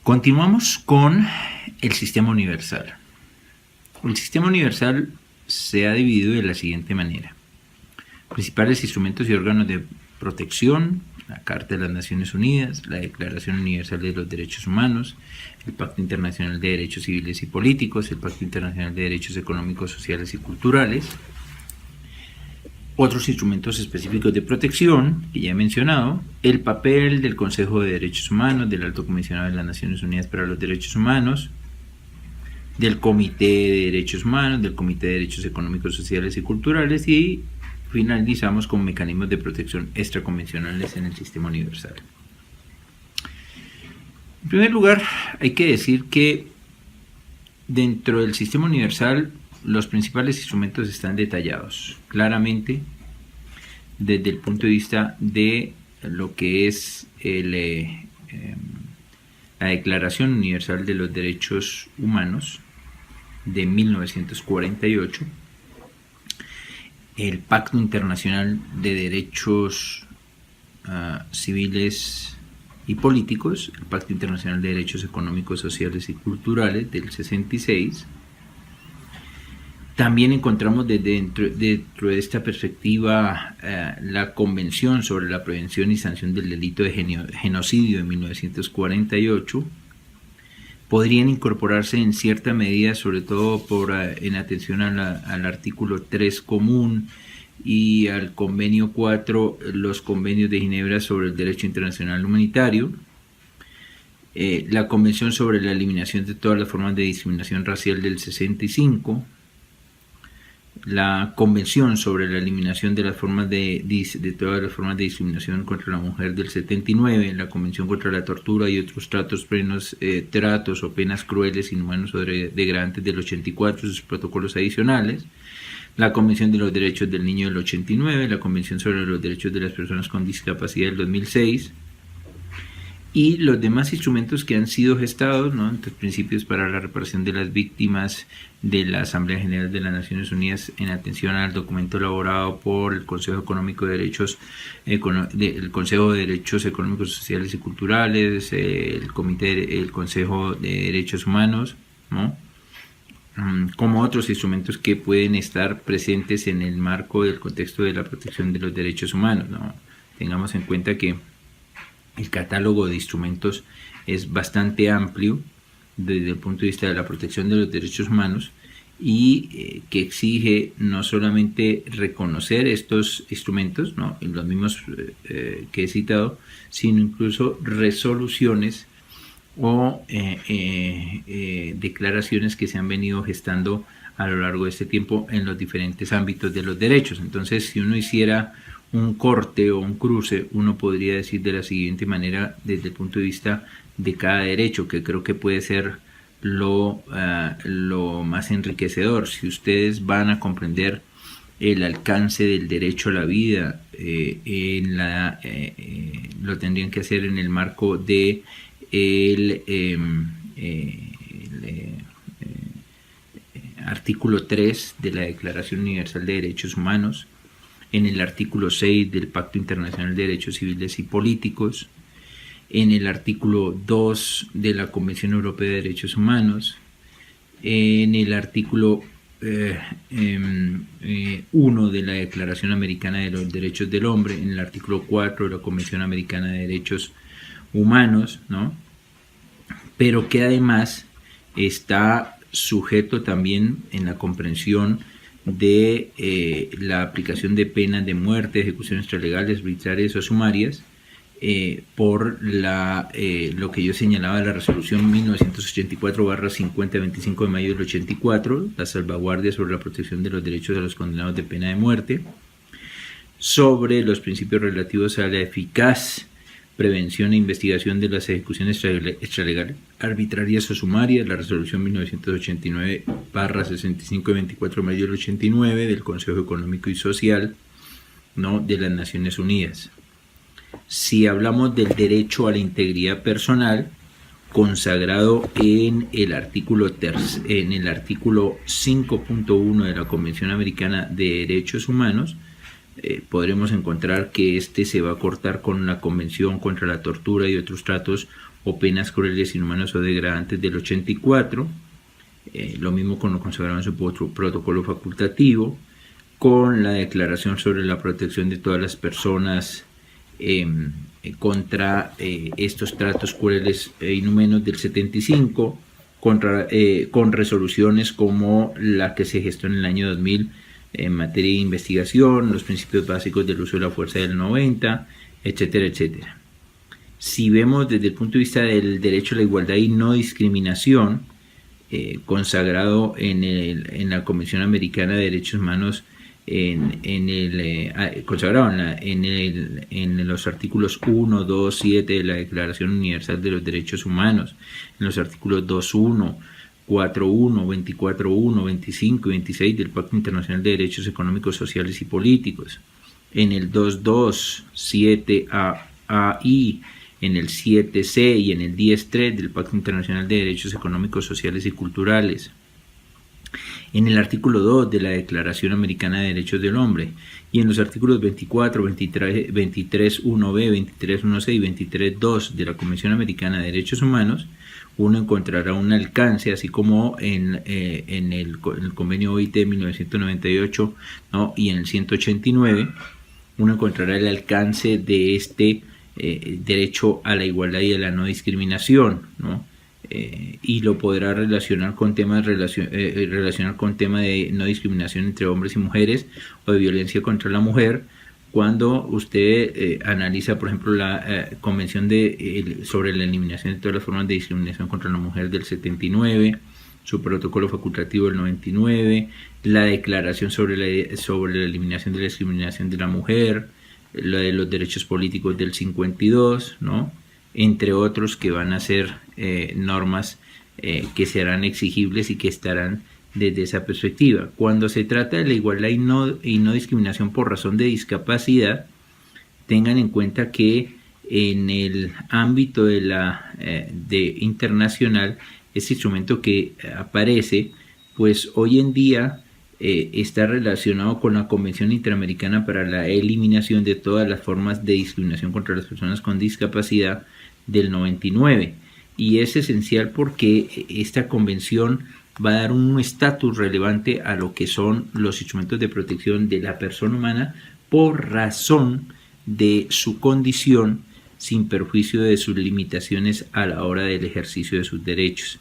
Continuamos con el sistema universal. El sistema universal se ha dividido de la siguiente manera. Principales instrumentos y órganos de protección: la Carta de las Naciones Unidas, la Declaración Universal de los Derechos Humanos, el Pacto Internacional de Derechos Civiles y Políticos, el Pacto Internacional de Derechos Económicos, Sociales y Culturales. Otros instrumentos específicos de protección que ya he mencionado: el papel del Consejo de Derechos Humanos, del Alto Comisionado de las Naciones Unidas para los Derechos Humanos, del Comité de Derechos Humanos, del Comité de Derechos Económicos, Sociales y Culturales, y finalizamos con mecanismos de protección extraconvencionales en el sistema universal. En primer lugar, hay que decir que dentro del sistema universal los principales instrumentos están detallados claramente desde el punto de vista de lo que es la Declaración Universal de los Derechos Humanos de 1948, el Pacto Internacional de Derechos Civiles y Políticos, el Pacto Internacional de Derechos Económicos, Sociales y Culturales del 66. También encontramos dentro de esta perspectiva la Convención sobre la Prevención y Sanción del Delito de Genocidio de 1948. Podrían incorporarse en cierta medida, sobre todo en atención al artículo 3 común y al convenio 4, los convenios de Ginebra sobre el derecho internacional humanitario, la Convención sobre la Eliminación de todas las formas de discriminación racial del 65, la Convención sobre la Eliminación de las formas de todas las formas de discriminación contra la mujer del 79, la Convención contra la tortura y otros tratos o penas crueles, inhumanos o degradantes del 84 y sus protocolos adicionales, la Convención de los Derechos del Niño del 89, la Convención sobre los Derechos de las Personas con Discapacidad del 2006, y los demás instrumentos que han sido gestados, ¿no? Entonces, principios para la reparación de las víctimas de la Asamblea General de las Naciones Unidas en atención al documento elaborado por el Consejo Económico de Derechos, el Consejo de Derechos Económicos, Sociales y Culturales, el Consejo de Derechos Humanos, ¿no? Como otros instrumentos que pueden estar presentes en el marco del contexto de la protección de los derechos humanos, ¿no? Tengamos en cuenta que el catálogo de instrumentos es bastante amplio desde el punto de vista de la protección de los derechos humanos y que exige no solamente reconocer estos instrumentos, ¿no?, los mismos que he citado, sino incluso resoluciones o declaraciones que se han venido gestando a lo largo de este tiempo en los diferentes ámbitos de los derechos. Entonces, si uno hiciera un corte o un cruce, uno podría decir de la siguiente manera desde el punto de vista de cada derecho, que creo que puede ser lo más enriquecedor. Si ustedes van a comprender el alcance del derecho a la vida, lo tendrían que hacer en el marco de artículo 3 de la Declaración Universal de Derechos Humanos, en el artículo 6 del Pacto Internacional de Derechos Civiles y Políticos, en el artículo 2 de la Convención Europea de Derechos Humanos, en el artículo 1 de la Declaración Americana de los Derechos del Hombre, en el artículo 4 de la Convención Americana de Derechos Humanos, ¿no? Pero que además está sujeto también en la comprensión de la aplicación de penas de muerte, ejecuciones extralegales, arbitrarias o sumarias, por lo que yo señalaba, la resolución 1984/50 25 de mayo del 84, la salvaguardia sobre la protección de los derechos de los condenados de pena de muerte, sobre los principios relativos a la eficaz prevención e investigación de las ejecuciones extralegales, arbitrarias o sumarias, la resolución 1989/65 de 24 de mayo del 89 del Consejo Económico y Social, ¿no?, de las Naciones Unidas. Si hablamos del derecho a la integridad personal, consagrado en el artículo 5.1 de la Convención Americana de Derechos Humanos, podremos encontrar que este se va a cortar con la Convención contra la Tortura y otros tratos o penas crueles, inhumanos o degradantes del 84, lo mismo con lo consagrado en su protocolo facultativo, con la Declaración sobre la Protección de todas las personas contra estos tratos crueles e inhumanos del 75, con resoluciones como la que se gestó en el año 2000 en materia de investigación, los principios básicos del uso de la fuerza del 90, etcétera, etcétera. Si vemos desde el punto de vista del derecho a la igualdad y no discriminación, consagrado en la Convención Americana de Derechos Humanos, consagrado en los artículos 1, 2, 7 de la Declaración Universal de los Derechos Humanos, en los artículos 2.1, 4.1, 24.1, 25 y 26 del Pacto Internacional de Derechos Económicos, Sociales y Políticos, en el 2.2, 7a y en el 7c y en el 10.3 del Pacto Internacional de Derechos Económicos, Sociales y Culturales, en el artículo 2 de la Declaración Americana de Derechos del Hombre, y en los artículos 24, 23, 23.1b, 23.1c y 23.2 de la Convención Americana de Derechos Humanos, uno encontrará un alcance, así como en el convenio OIT de 1998, ¿no? Y en el 189, uno encontrará el alcance de este derecho a la igualdad y a la no discriminación, ¿no? Y lo podrá relacionar con temas de no discriminación entre hombres y mujeres o de violencia contra la mujer, cuando usted analiza, por ejemplo, la Convención sobre la eliminación de todas las formas de discriminación contra la mujer del 79, su protocolo facultativo del 99, la Declaración sobre la eliminación de la discriminación de la mujer, la de los derechos políticos del 52, ¿no? Entre otros, que van a ser normas que serán exigibles y que estarán desde esa perspectiva. Cuando se trata de la igualdad y no discriminación por razón de discapacidad, tengan en cuenta que en el ámbito de internacional, este instrumento que aparece, pues hoy en día está relacionado con la Convención Interamericana para la Eliminación de todas las formas de discriminación contra las personas con discapacidad del 99, y es esencial porque esta convención va a dar un estatus relevante a lo que son los instrumentos de protección de la persona humana por razón de su condición, sin perjuicio de sus limitaciones a la hora del ejercicio de sus derechos.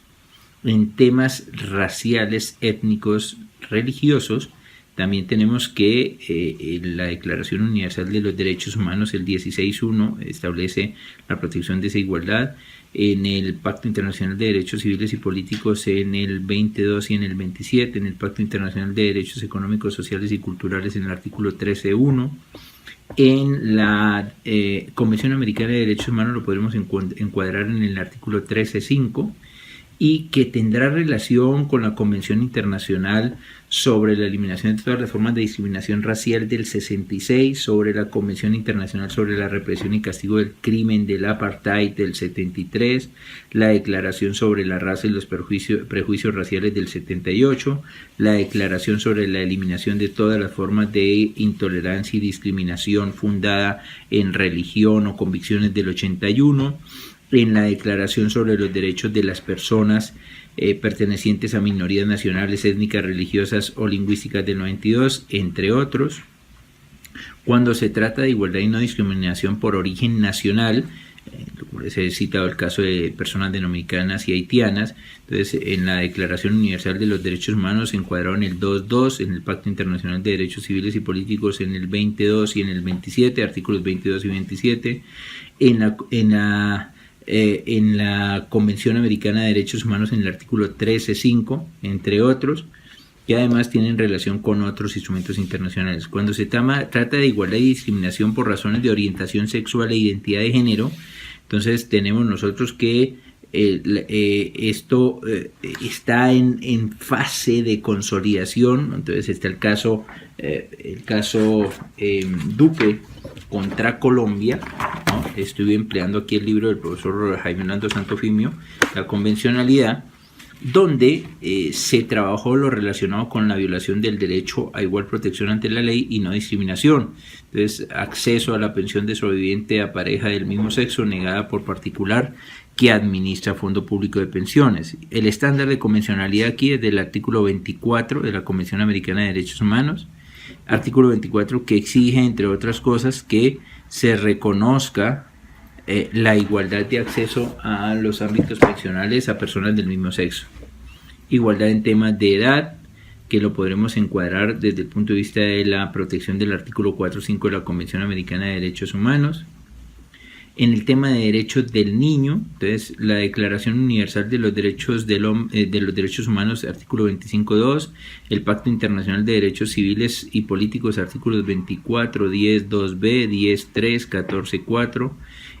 En temas raciales, étnicos, religiosos, también tenemos que la Declaración Universal de los Derechos Humanos, el 16.1, establece la protección de esa igualdad. En el Pacto Internacional de Derechos Civiles y Políticos, en el 22 y en el 27, en el Pacto Internacional de Derechos Económicos, Sociales y Culturales, en el artículo 13.1. En la Convención Americana de Derechos Humanos lo podemos encuadrar en el artículo 13.5, y que tendrá relación con la Convención Internacional sobre la eliminación de todas las formas de discriminación racial del 66, sobre la Convención Internacional sobre la represión y castigo del crimen del apartheid del 73, la Declaración sobre la raza y los prejuicios raciales del 78, la Declaración sobre la eliminación de todas las formas de intolerancia y discriminación fundada en religión o convicciones del 81, en la Declaración sobre los Derechos de las Personas pertenecientes a minorías nacionales, étnicas, religiosas o lingüísticas del 92, entre otros. Cuando se trata de igualdad y no discriminación por origen nacional, se ha citado el caso de personas dominicanas y haitianas, entonces en la Declaración Universal de los Derechos Humanos se encuadraron el 2.2, en el Pacto Internacional de Derechos Civiles y Políticos en el 22 y en el 27, artículos 22 y 27, en la Convención Americana de Derechos Humanos en el artículo 13.5, entre otros, que además tienen relación con otros instrumentos internacionales. Cuando se trata de igualdad y discriminación por razones de orientación sexual e identidad de género, entonces tenemos nosotros que esto está en fase de consolidación. Entonces está el caso Duque contra Colombia, ¿no? Estuve empleando aquí el libro del profesor Jaime Orlando Santofimio, la convencionalidad, donde se trabajó lo relacionado con la violación del derecho a igual protección ante la ley y no discriminación. Entonces, acceso a la pensión de sobreviviente a pareja del mismo sexo negada por particular que administra Fondo Público de Pensiones. El estándar de convencionalidad aquí es del artículo 24 de la Convención Americana de Derechos Humanos, artículo 24 que exige, entre otras cosas, que se reconozca la igualdad de acceso a los ámbitos pensionales a personas del mismo sexo. Igualdad en temas de edad, que lo podremos encuadrar desde el punto de vista de la protección del artículo 4.5 de la Convención Americana de Derechos Humanos. En el tema de derechos del niño, entonces la Declaración Universal de los Derechos de los Derechos Humanos, artículo 25.2, el Pacto Internacional de Derechos Civiles y Políticos, artículos 24, 10, 2b, 10, 3, 14.4,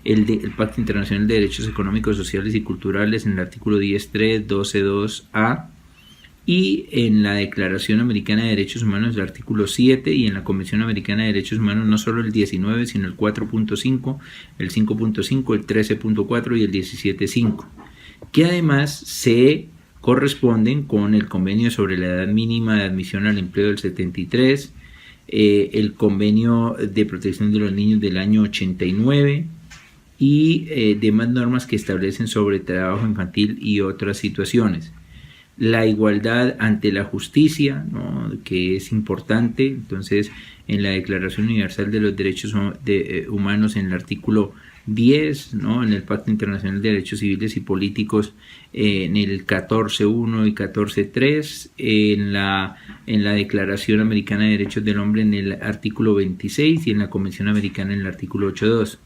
el Pacto Internacional de Derechos Económicos, Sociales y Culturales en el artículo 10.3, 12.2a, y en la Declaración Americana de Derechos Humanos el artículo 7 y en la Convención Americana de Derechos Humanos no solo el 19 sino el 4.5, el 5.5, el 13.4 y el 17.5, que además se corresponden con el convenio sobre la edad mínima de admisión al empleo del 73, el convenio de protección de los niños del año 89 y demás normas que establecen sobre trabajo infantil y otras situaciones. La igualdad ante la justicia, ¿no?, que es importante. Entonces, en la Declaración Universal de los Derechos Humanos, en el artículo 10, ¿no?, en el Pacto Internacional de Derechos Civiles y Políticos, en el 14.1 y 14.3, en la Declaración Americana de Derechos del Hombre en el artículo 26 y en la Convención Americana en el artículo 8.2.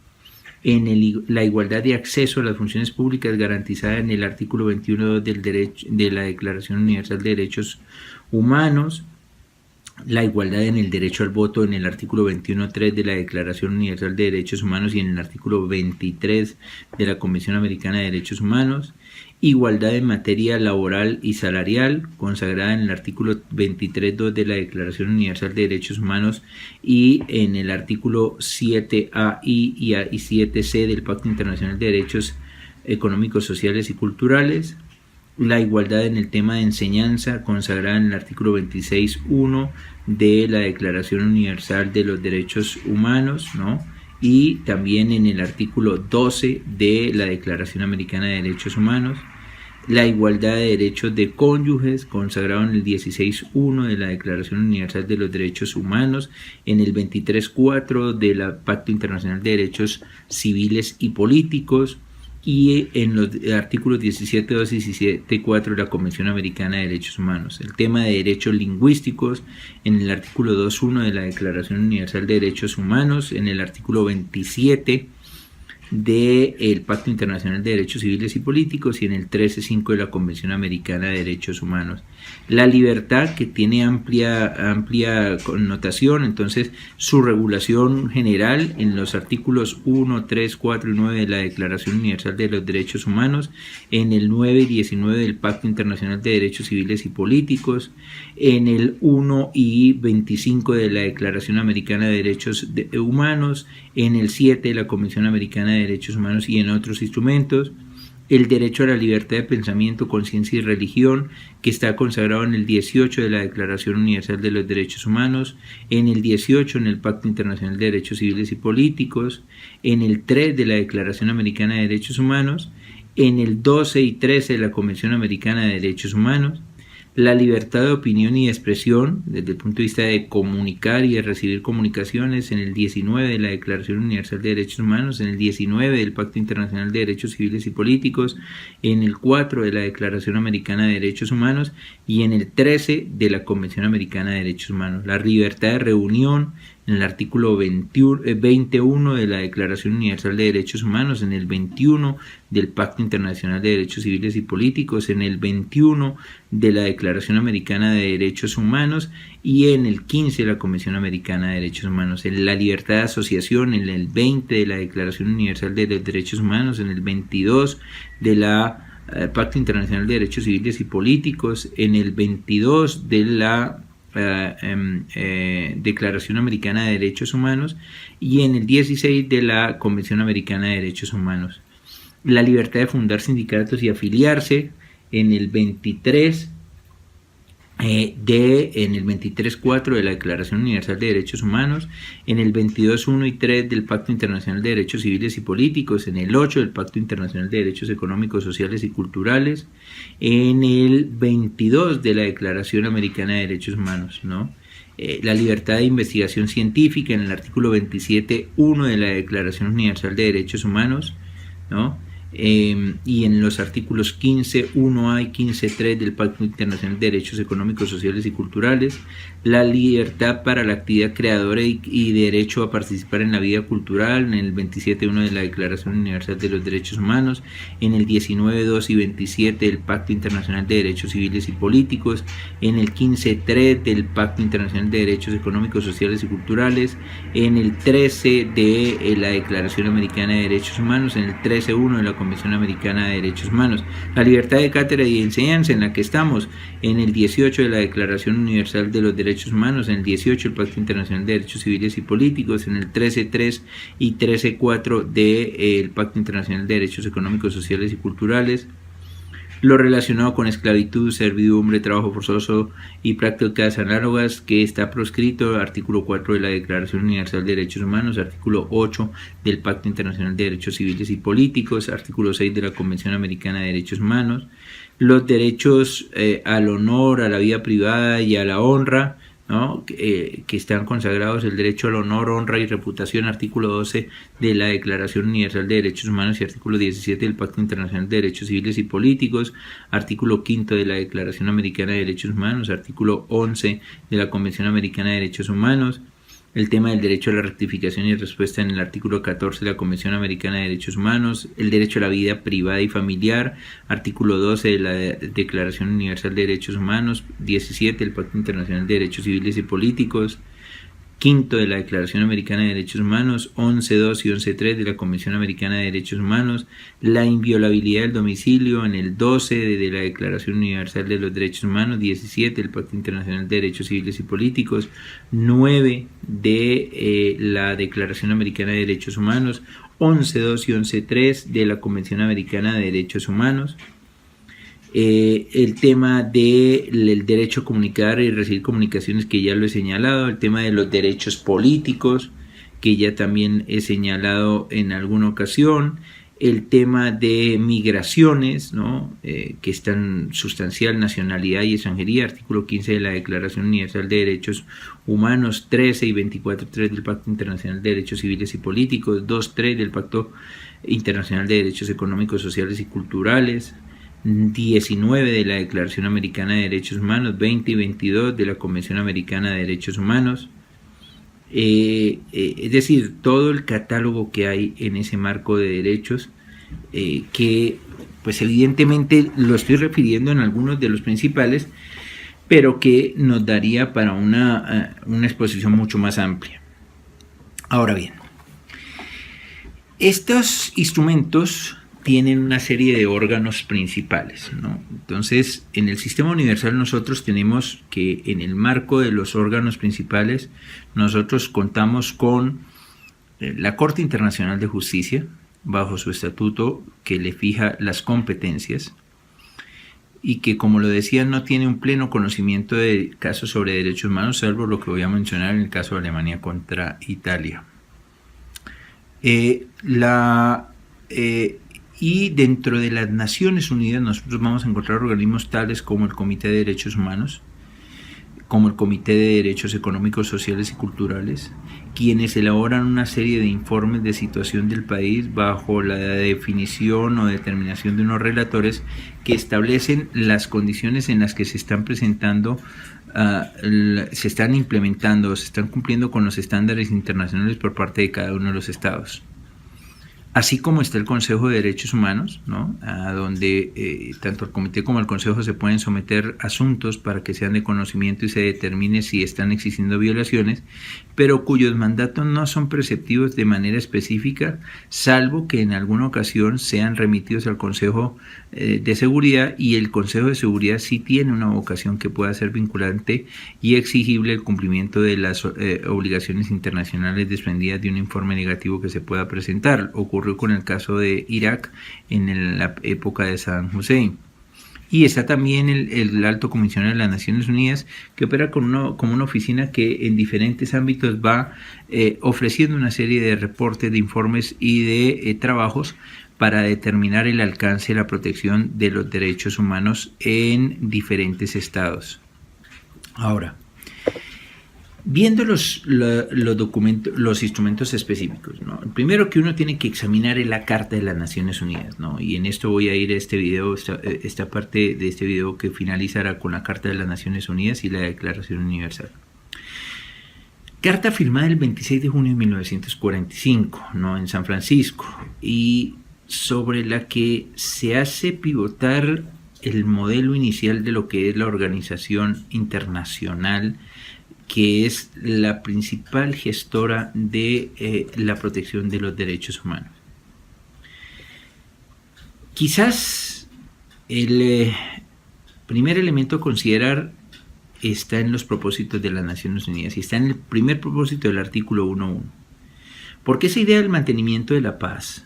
En la igualdad de acceso a las funciones públicas garantizada en el artículo 21 de la Declaración Universal de Derechos Humanos, la igualdad en el derecho al voto en el artículo 21.3 de la Declaración Universal de Derechos Humanos y en el artículo 23 de la Convención Americana de Derechos Humanos, igualdad en materia laboral y salarial, consagrada en el artículo 23.2 de la Declaración Universal de Derechos Humanos y en el artículo 7A y 7C del Pacto Internacional de Derechos Económicos, Sociales y Culturales. La igualdad en el tema de enseñanza, consagrada en el artículo 26.1 de la Declaración Universal de los Derechos Humanos, ¿no?, y también en el artículo 12 de la Declaración Americana de Derechos Humanos. La igualdad de derechos de cónyuges, consagrado en el 16.1 de la Declaración Universal de los Derechos Humanos, en el 23.4 del Pacto Internacional de Derechos Civiles y Políticos, y en los artículos 17.2 y 17.4 de la Convención Americana de Derechos Humanos. El tema de derechos lingüísticos en el artículo 2.1 de la Declaración Universal de Derechos Humanos, en el artículo 27 del Pacto Internacional de Derechos Civiles y Políticos y en el 13.5 de la Convención Americana de Derechos Humanos. La libertad, que tiene amplia connotación, entonces su regulación general en los artículos 1, 3, 4 y 9 de la Declaración Universal de los Derechos Humanos, en el 9 y 19 del Pacto Internacional de Derechos Civiles y Políticos, en el 1 y 25 de la Declaración Americana de Derechos Humanos, en el 7 de la Convención Americana de Derechos Humanos y en otros instrumentos. El derecho a la libertad de pensamiento, conciencia y religión, que está consagrado en el 18 de la Declaración Universal de los Derechos Humanos, en el 18 en el Pacto Internacional de Derechos Civiles y Políticos, en el 3 de la Declaración Americana de Derechos Humanos, en el 12 y 13 de la Convención Americana de Derechos Humanos. La libertad de opinión y de expresión, desde el punto de vista de comunicar y de recibir comunicaciones, en el 19 de la Declaración Universal de Derechos Humanos, en el 19 del Pacto Internacional de Derechos Civiles y Políticos, en el 4 de la Declaración Americana de Derechos Humanos y en el 13 de la Convención Americana de Derechos Humanos. La libertad de reunión, en el artículo 21 de la Declaración Universal de Derechos Humanos, en el 21 del Pacto Internacional de Derechos Civiles y Políticos, en el 21 de la Declaración Americana de Derechos Humanos y en el 15 de la Convención Americana de Derechos Humanos. En la libertad de asociación, en el 20 de la Declaración Universal de los Derechos Humanos, en el 22 de la Pacto Internacional de Derechos Civiles y Políticos, en el 22 de la Declaración Americana de Derechos Humanos y en el 16 de la Convención Americana de Derechos Humanos. La libertad de fundar sindicatos y afiliarse, en el 23 en el 23.4 de la Declaración Universal de Derechos Humanos, en el 22.1 y 3 del Pacto Internacional de Derechos Civiles y Políticos, en el 8 del Pacto Internacional de Derechos Económicos, Sociales y Culturales, en el 22 de la Declaración Americana de Derechos Humanos, ¿no? La libertad de investigación científica en el artículo 27.1 de la Declaración Universal de Derechos Humanos, ¿no? Y en los artículos 15.1a y 15.3 del Pacto Internacional de Derechos Económicos, Sociales y Culturales, la libertad para la actividad creadora y derecho a participar en la vida cultural, en el 27.1 de la Declaración Universal de los Derechos Humanos, en el 19.2 y 27 del Pacto Internacional de Derechos Civiles y Políticos, en el 15.3 del Pacto Internacional de Derechos Económicos, Sociales y Culturales, en el 13 de la Declaración Americana de Derechos Humanos, en el 13.1 de la Convención Americana de Derechos Humanos, la libertad de cátedra y enseñanza en la que estamos, en el 18 de la Declaración Universal de los Derechos Humanos, en el 18 el Pacto Internacional de Derechos Civiles y Políticos, en el 13.3 y 13.4 del Pacto Internacional de Derechos Económicos, Sociales y Culturales, lo relacionado con esclavitud, servidumbre, trabajo forzoso y prácticas análogas que está proscrito, artículo 4 de la Declaración Universal de Derechos Humanos, artículo 8 del Pacto Internacional de Derechos Civiles y Políticos, artículo 6 de la Convención Americana de Derechos Humanos, los derechos al honor, a la vida privada y a la honra, ¿no? Que están consagrados el derecho al honor, honra y reputación, artículo 12 de la Declaración Universal de Derechos Humanos y artículo 17 del Pacto Internacional de Derechos Civiles y Políticos, artículo 5 de la Declaración Americana de Derechos Humanos, artículo 11 de la Convención Americana de Derechos Humanos, el tema del derecho a la rectificación y respuesta en el artículo 14 de la Convención Americana de Derechos Humanos, el derecho a la vida privada y familiar, artículo 12 de la Declaración Universal de Derechos Humanos, 17 del Pacto Internacional de Derechos Civiles y Políticos, quinto de la Declaración Americana de Derechos Humanos, 11.2 y 11.3 de la Convención Americana de Derechos Humanos, la inviolabilidad del domicilio en el 12 de la Declaración Universal de los Derechos Humanos, 17 del Pacto Internacional de Derechos Civiles y Políticos, 9 de la Declaración Americana de Derechos Humanos, 11.2 y 11.3 de la Convención Americana de Derechos Humanos, el tema del derecho a comunicar y recibir comunicaciones, que ya lo he señalado, el tema de los derechos políticos, que ya también he señalado en alguna ocasión, el tema de migraciones, ¿no? Que es tan sustancial, nacionalidad y extranjería, artículo 15 de la Declaración Universal de Derechos Humanos, 13 y 24.3 del Pacto Internacional de Derechos Civiles y Políticos, 2.3 del Pacto Internacional de Derechos Económicos, Sociales y Culturales, 19 de la Declaración Americana de Derechos Humanos, 20 y 22 de la Convención Americana de Derechos Humanos, es decir, todo el catálogo que hay en ese marco de derechos, que pues evidentemente lo estoy refiriendo en algunos de los principales, pero que nos daría para una exposición mucho más amplia. Ahora bien, estos instrumentos tienen una serie de órganos principales, ¿no? Entonces, en el sistema universal nosotros tenemos que, en el marco de los órganos principales, nosotros contamos con la Corte Internacional de Justicia, bajo su estatuto que le fija las competencias, y que, como lo decía, no tiene un pleno conocimiento de casos sobre derechos humanos, salvo lo que voy a mencionar en el caso de Alemania contra Italia. Y dentro de las Naciones Unidas nosotros vamos a encontrar organismos tales como el Comité de Derechos Humanos, como el Comité de Derechos Económicos, Sociales y Culturales, quienes elaboran una serie de informes de situación del país bajo la definición o determinación de unos relatores que establecen las condiciones en las que se están presentando, se están implementando, se están cumpliendo con los estándares internacionales por parte de cada uno de los estados. Así como está el Consejo de Derechos Humanos, ¿no? A donde tanto el Comité como el Consejo se pueden someter asuntos para que sean de conocimiento y se determine si están existiendo violaciones, pero cuyos mandatos no son preceptivos de manera específica, salvo que en alguna ocasión sean remitidos al Consejo de Seguridad, y el Consejo de Seguridad sí tiene una vocación que pueda ser vinculante y exigible el cumplimiento de las obligaciones internacionales desprendidas de un informe negativo que se pueda presentar. Ocurrió con el caso de Irak en la época de Saddam Hussein. Y está también el Alto Comisionado de las Naciones Unidas, que opera como una oficina que en diferentes ámbitos va ofreciendo una serie de reportes, de informes y de trabajos para determinar el alcance de la protección de los derechos humanos en diferentes estados. Ahora, viendo los documentos, los instrumentos específicos, ¿no? El primero que uno tiene que examinar es la Carta de las Naciones Unidas, ¿no? Y en esto voy a ir a este video, esta parte de este video que finalizará con la Carta de las Naciones Unidas y la Declaración Universal. Carta firmada el 26 de junio de 1945, ¿no? En San Francisco, y sobre la que se hace pivotar el modelo inicial de lo que es la organización internacional, que es la principal gestora de la protección de los derechos humanos. Quizás el primer elemento a considerar está en los propósitos de las Naciones Unidas y está en el primer propósito del artículo 1.1. Porque esa idea del mantenimiento de la paz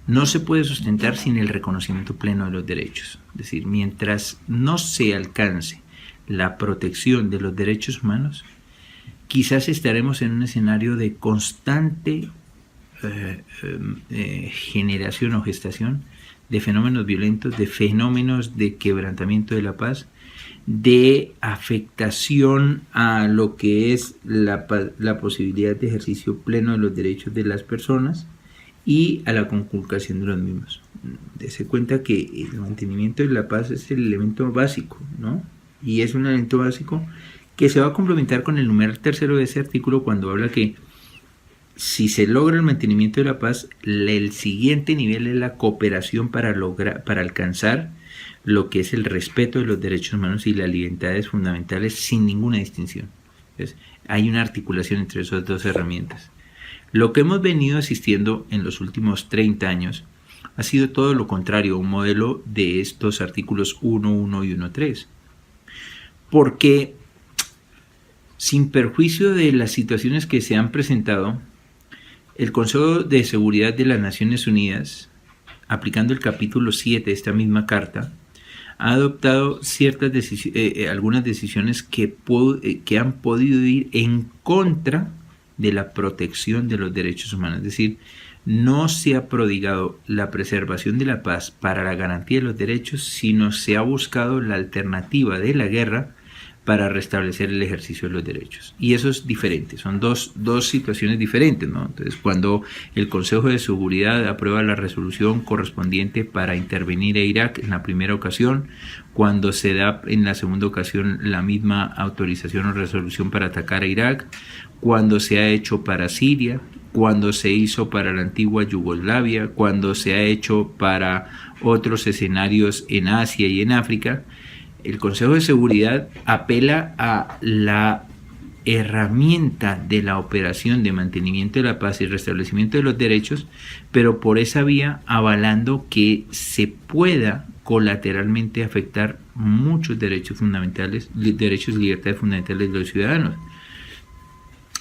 no se puede sustentar sin el reconocimiento pleno de los derechos. Es decir, mientras no se alcance la protección de los derechos humanos, quizás estaremos en un escenario de constante generación o gestación de fenómenos violentos, de fenómenos de quebrantamiento de la paz, de afectación a lo que es la posibilidad de ejercicio pleno de los derechos de las personas y a la conculcación de los mismos. Dese cuenta que el mantenimiento de la paz es el elemento básico, ¿no? Y es un elemento básico que se va a complementar con el numeral tercero de ese artículo cuando habla que si se logra el mantenimiento de la paz, el siguiente nivel es la cooperación para alcanzar lo que es el respeto de los derechos humanos y las libertades fundamentales sin ninguna distinción. Entonces, hay una articulación entre esas dos herramientas. Lo que hemos venido asistiendo en los últimos 30 años ha sido todo lo contrario, un modelo de estos artículos 1.1 y 1.3. Porque, sin perjuicio de las situaciones que se han presentado, el Consejo de Seguridad de las Naciones Unidas, aplicando el capítulo 7 de esta misma carta, ha adoptado algunas decisiones que han podido ir en contra de la protección de los derechos humanos. Es decir, no se ha prodigado la preservación de la paz para la garantía de los derechos, sino se ha buscado la alternativa de la guerra para restablecer el ejercicio de los derechos. Y eso es diferente, son dos situaciones diferentes, ¿no? Entonces, cuando el Consejo de Seguridad aprueba la resolución correspondiente para intervenir a Irak en la primera ocasión, cuando se da en la segunda ocasión la misma autorización o resolución para atacar a Irak, cuando se ha hecho para Siria, cuando se hizo para la antigua Yugoslavia, cuando se ha hecho para otros escenarios en Asia y en África, el Consejo de Seguridad apela a la herramienta de la operación de mantenimiento de la paz y restablecimiento de los derechos, pero por esa vía avalando que se pueda colateralmente afectar muchos derechos fundamentales, derechos y libertades fundamentales de los ciudadanos.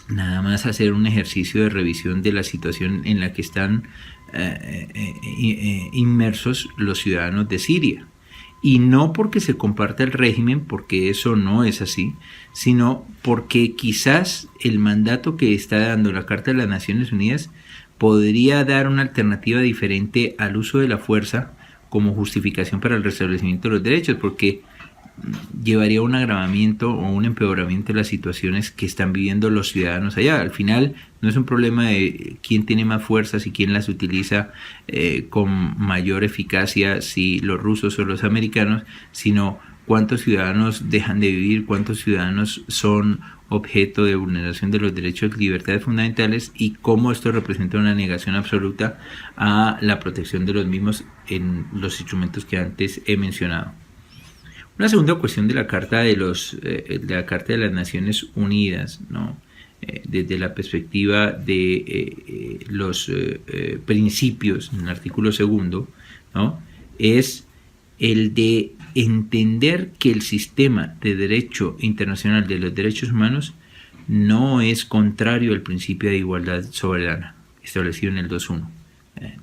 Nada más hacer un ejercicio de revisión de la situación en la que están inmersos los ciudadanos de Siria. Y no porque se comparta el régimen, porque eso no es así, sino porque quizás el mandato que está dando la Carta de las Naciones Unidas podría dar una alternativa diferente al uso de la fuerza como justificación para el restablecimiento de los derechos, porque llevaría a un agravamiento o un empeoramiento de las situaciones que están viviendo los ciudadanos allá. Al final no es un problema de quién tiene más fuerzas y quién las utiliza con mayor eficacia, si los rusos o los americanos, sino cuántos ciudadanos dejan de vivir, cuántos ciudadanos son objeto de vulneración de los derechos y libertades fundamentales y cómo esto representa una negación absoluta a la protección de los mismos en los instrumentos que antes he mencionado. Una segunda cuestión de la Carta de las Naciones Unidas, ¿no? Desde la perspectiva de los principios en el artículo 2, ¿no? Es el de entender que el sistema de derecho internacional de los derechos humanos no es contrario al principio de igualdad soberana establecido en el 2.1.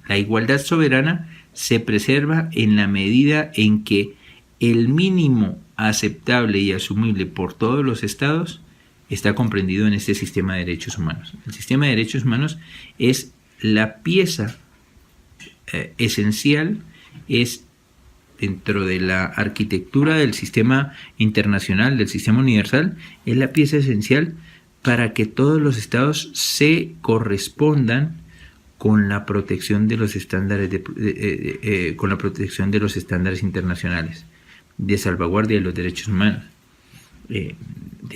La igualdad soberana se preserva en la medida en que el mínimo aceptable y asumible por todos los estados está comprendido en este sistema de derechos humanos. El sistema de derechos humanos es la pieza esencial, es dentro de la arquitectura del sistema internacional, del sistema universal, es la pieza esencial para que todos los estados se correspondan con la protección de los estándares con la protección de los estándares internacionales de salvaguardia de los derechos humanos, de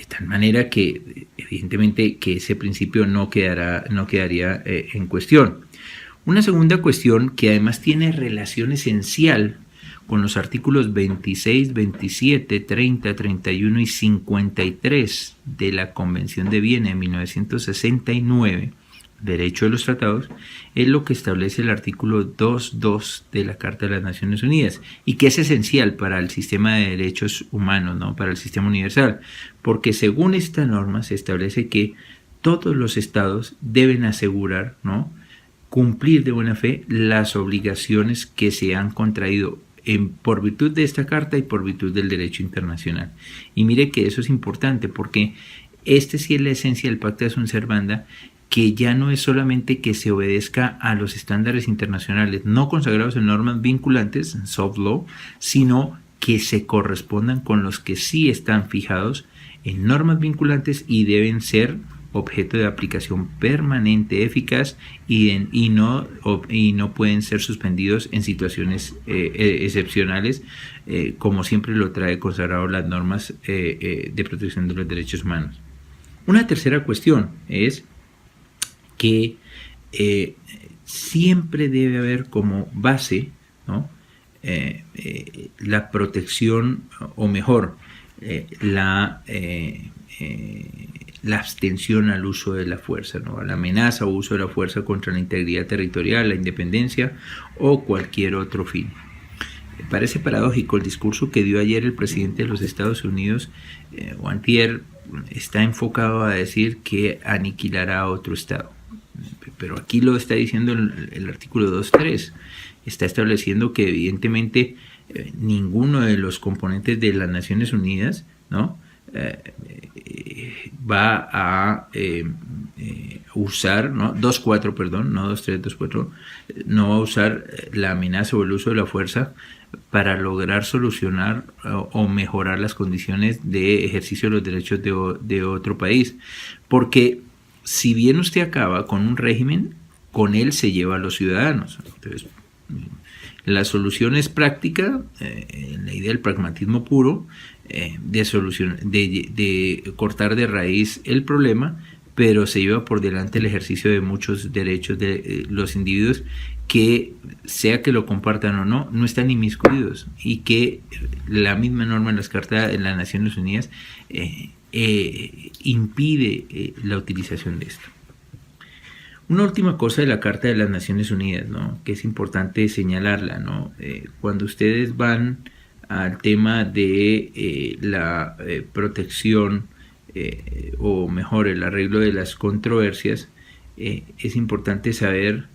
tal manera que evidentemente que ese principio no quedaría en cuestión. Una segunda cuestión que además tiene relación esencial con los artículos 26, 27, 30, 31 y 53 de la Convención de Viena de 1969, Derecho de los Tratados, es lo que establece el artículo 2.2 de la Carta de las Naciones Unidas y que es esencial para el sistema de derechos humanos, ¿no? Para el sistema universal, porque según esta norma se establece que todos los estados deben asegurar, ¿no?, cumplir de buena fe las obligaciones que se han contraído por virtud de esta carta y por virtud del derecho internacional. Y mire que eso es importante porque sí es la esencia del Pacta Sunt Servanda, que ya no es solamente que se obedezca a los estándares internacionales no consagrados en normas vinculantes, soft law, sino que se correspondan con los que sí están fijados en normas vinculantes y deben ser objeto de aplicación permanente, eficaz y no pueden ser suspendidos en situaciones excepcionales, como siempre lo trae consagrado las normas de protección de los derechos humanos. Una tercera cuestión es que siempre debe haber como base, ¿no?, la protección, o mejor, la abstención al uso de la fuerza, ¿no?, a la amenaza o uso de la fuerza contra la integridad territorial, la independencia o cualquier otro fin. Me parece paradójico el discurso que dio ayer el presidente de los Estados Unidos, o antier, está enfocado a decir que aniquilará a otro estado. Pero aquí lo está diciendo el artículo 2.3, está estableciendo que evidentemente ninguno de los componentes de las Naciones Unidas, ¿no?, va a usar, ¿no?, 2.4, perdón, no 2.3, 2.4, no va a usar la amenaza o el uso de la fuerza para lograr solucionar o mejorar las condiciones de ejercicio de los derechos de otro país, porque si bien usted acaba con un régimen, con él se lleva a los ciudadanos. Entonces, la solución es práctica, la idea del pragmatismo puro, de cortar de raíz el problema, pero se lleva por delante el ejercicio de muchos derechos de los individuos que, sea que lo compartan o no, no están inmiscuidos, y que la misma norma en las Cartas de las Naciones Unidas impide la utilización de esto. Una última cosa de la Carta de las Naciones Unidas, ¿no?, que es importante señalarla, ¿no? Cuando ustedes van al tema de la protección, o mejor, el arreglo de las controversias, es importante saber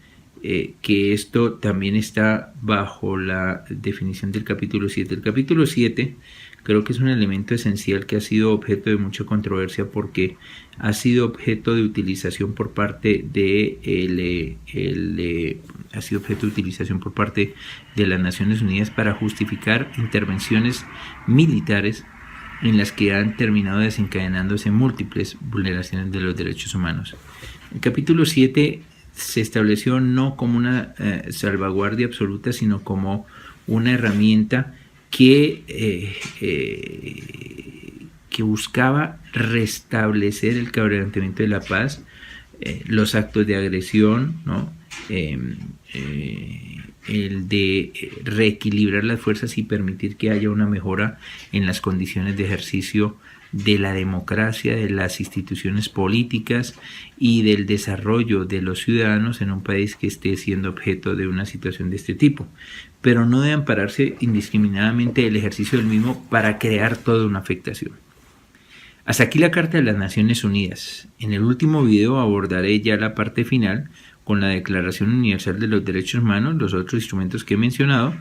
que esto también está bajo la definición del capítulo 7. El capítulo 7 creo que es un elemento esencial que ha sido objeto de mucha controversia porque ha sido objeto de utilización por parte de las Naciones Unidas para justificar intervenciones militares en las que han terminado desencadenándose múltiples vulneraciones de los derechos humanos. El capítulo 7 se estableció no como una salvaguardia absoluta, sino como una herramienta que buscaba restablecer el quebrantamiento de la paz, los actos de agresión, ¿no?, el de reequilibrar las fuerzas y permitir que haya una mejora en las condiciones de ejercicio de la democracia, de las instituciones políticas y del desarrollo de los ciudadanos en un país que esté siendo objeto de una situación de este tipo, pero no de ampararse indiscriminadamente el ejercicio del mismo para crear toda una afectación. Hasta aquí la Carta de las Naciones Unidas. En el último video abordaré ya la parte final, con la Declaración Universal de los Derechos Humanos, los otros instrumentos que he mencionado,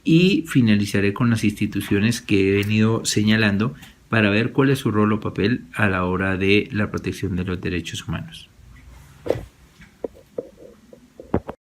y finalizaré con las instituciones que he venido señalando para ver cuál es su rol o papel a la hora de la protección de los derechos humanos.